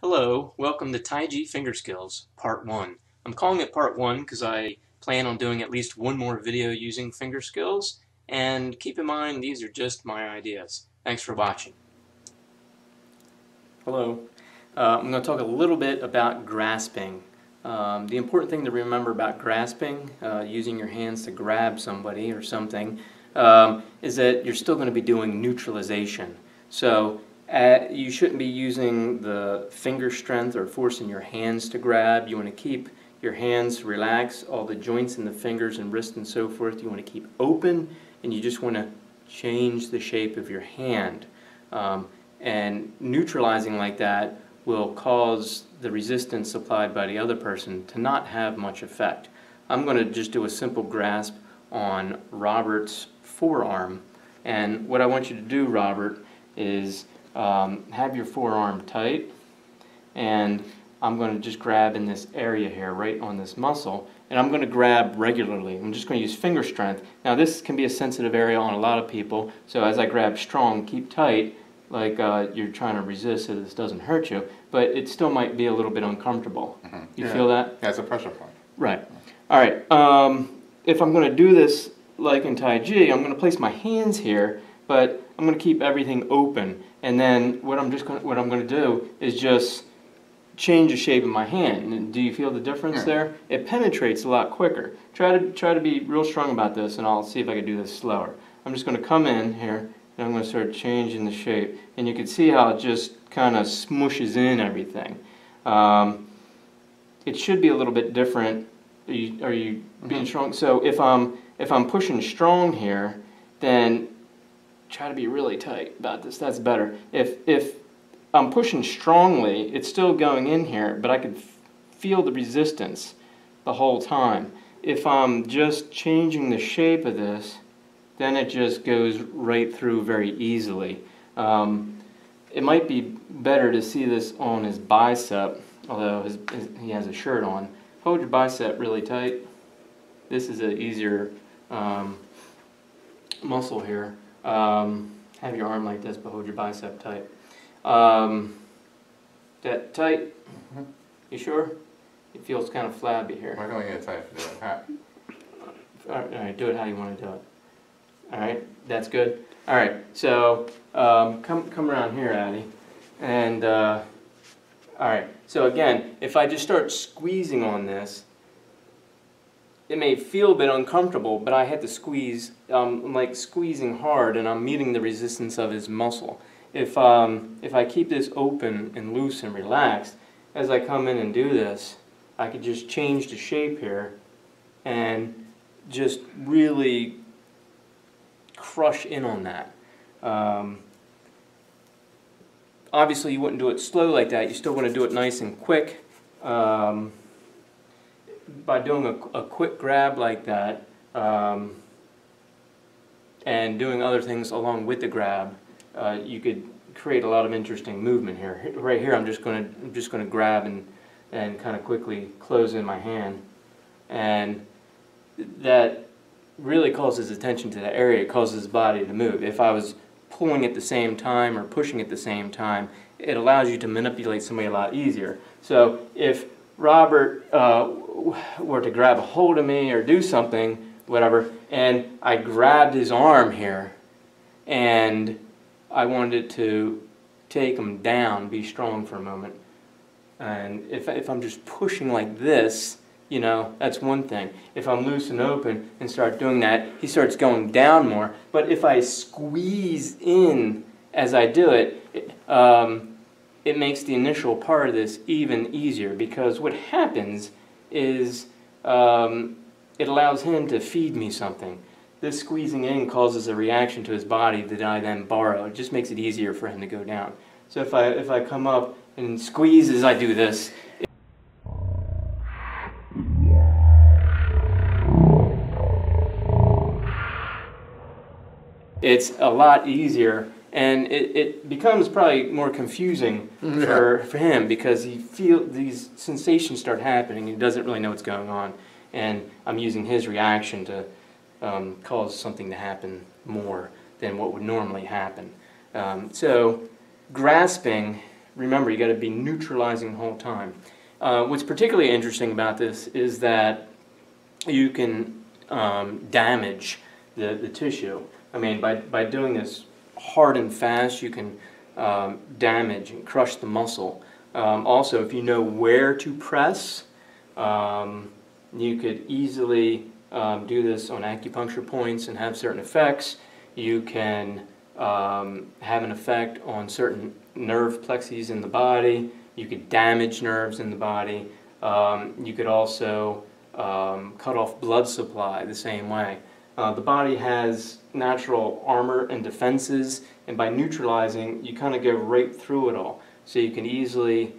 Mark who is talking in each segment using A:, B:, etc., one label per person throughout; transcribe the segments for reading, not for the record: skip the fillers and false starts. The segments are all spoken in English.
A: Hello, welcome to Taiji Finger Skills, Part 1. I'm calling it Part 1 because I plan on doing at least one more video using finger skills, and keep in mind these are just my ideas. Thanks for watching. Hello. I'm going to talk a little bit about grasping. The important thing to remember about grasping, using your hands to grab somebody or something, is that you're still going to be doing neutralization. So you shouldn't be using the finger strength or forcing your hands to grab. You want to keep your hands relaxed, all the joints in the fingers and wrist and so forth you want to keep open, and you just want to change the shape of your hand. And neutralizing like that will cause the resistance supplied by the other person to not have much effect. I'm going to just do a simple grasp on Robert's forearm, and what I want you to do, Robert, is have your forearm tight, and I'm going to just grab in this area here, right on this muscle, and I'm going to grab regularly. I'm just going to use finger strength. Now this can be a sensitive area on a lot of people, so as I grab strong, keep tight, like you're trying to resist so this doesn't hurt you, but it still might be a little bit uncomfortable. You feel that?
B: Yeah, it's a pressure point.
A: Right. All right. If I'm going to do this like in Taiji, I'm going to place my hands here, but I'm going to keep everything open. And then what I'm going to do is just change the shape of my hand. And do you feel the difference there? It penetrates a lot quicker. Try to be real strong about this, and I'll see if I can do this slower. I'm just going to come in here, and I'm going to start changing the shape. And you can see how it just kind of smooshes in everything. It should be a little bit different. Are you being strong? So if I'm pushing strong here, then try to be really tight about this. That's better. If I'm pushing strongly, it's still going in here, but I could feel the resistance the whole time. If I'm just changing the shape of this, then it just goes right through very easily. It might be better to see this on his bicep, although he has a shirt on. Hold your bicep really tight. This is an easier muscle here. Have your arm like this, but hold your bicep tight. That tight? You sure? It feels kind of flabby here.
B: Why don't we get tight for that?
A: All right, do it how you want to do it. All right, that's good. All right, so come around here, Addie. And all right, so again, if I just start squeezing on this, it may feel a bit uncomfortable, but I had to squeeze. I'm like squeezing hard, and I'm meeting the resistance of his muscle. If I keep this open and loose and relaxed, as I come in and do this, I could just change the shape here and just really crush in on that. Obviously, you wouldn't do it slow like that. You still want to do it nice and quick. By doing a quick grab like that, and doing other things along with the grab, you could create a lot of interesting movement here. Right here, I'm just going to grab and kind of quickly close in my hand, and that really causes attention to the area. It causes the body to move. If I was pulling at the same time or pushing at the same time, it allows you to manipulate somebody a lot easier. So if Robert were to grab a hold of me or do something, whatever, and I grabbed his arm here, and I wanted to take him down, be strong for a moment, and if I'm just pushing like this, you know, that's one thing. If I'm loose and open and start doing that, he starts going down more. But if I squeeze in as I do it, it makes the initial part of this even easier, because what happens is it allows him to feed me something. This squeezing in causes a reaction to his body that I then borrow. It just makes it easier for him to go down. So if I come up and squeeze as I do this, it's a lot easier, and it becomes probably more confusing for him, because these sensations start happening and he doesn't really know what's going on, and I'm using his reaction to cause something to happen more than what would normally happen. So grasping remember, you got to be neutralizing the whole time. What's particularly interesting about this is that you can damage the tissue. I mean, by doing this hard and fast, you can damage and crush the muscle. Also, if you know where to press, you could easily do this on acupuncture points and have certain effects. You can have an effect on certain nerve plexes in the body. You could damage nerves in the body. You could also cut off blood supply the same way. The body has natural armor and defenses, and by neutralizing, you kind of go right through it all. So you can easily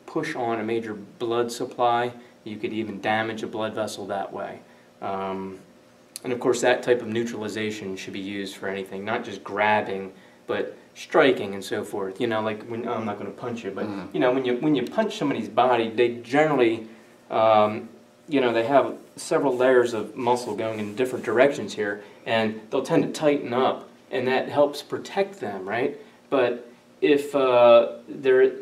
A: push on a major blood supply. You could even damage a blood vessel that way. And of course, that type of neutralization should be used for anything, not just grabbing, but striking and so forth. You know, like when I'm not going to punch you, but you know, when you punch somebody's body, they generally, you know, they have several layers of muscle going in different directions here, and they'll tend to tighten up, and that helps protect them, right? But if they're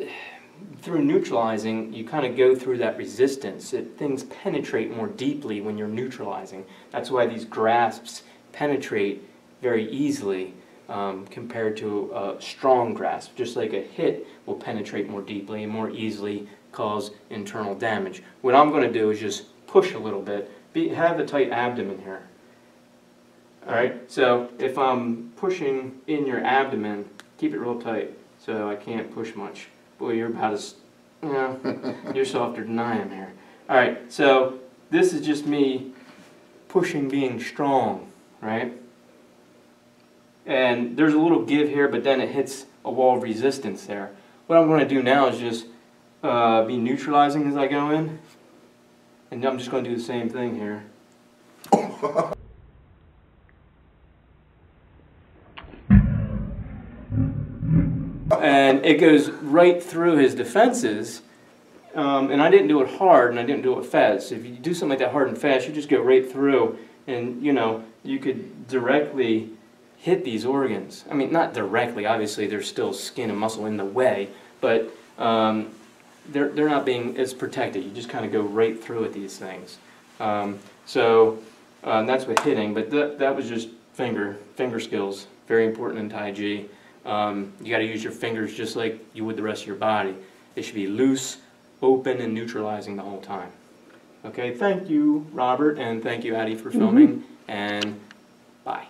A: through neutralizing, you kind of go through that resistance. Things penetrate more deeply when you're neutralizing. That's why these grasps penetrate very easily compared to a strong grasp. Just like a hit will penetrate more deeply and more easily cause internal damage. What I'm going to do is just push a little bit. Have a tight abdomen here. Alright, so if I'm pushing in your abdomen, keep it real tight so I can't push much. Boy, you're about as, you know, you're softer than I am here. Alright, so this is just me pushing being strong, right? And there's a little give here, but then it hits a wall of resistance there. What I'm going to do now is just be neutralizing as I go in. And I'm just going to do the same thing here. And it goes right through his defenses. And I didn't do it hard, and I didn't do it fast. If you do something like that hard and fast, you just go right through, and you know, you could directly hit these organs. I mean, not directly, obviously there's still skin and muscle in the way, but they're not being as protected. You just kind of go right through at these things. So that's with hitting, but that was just finger skills. Very important in Taiji. You got to use your fingers just like you would the rest of your body. They should be loose, open, and neutralizing the whole time. Okay, thank you, Robert, and thank you, Addie, for filming, and bye.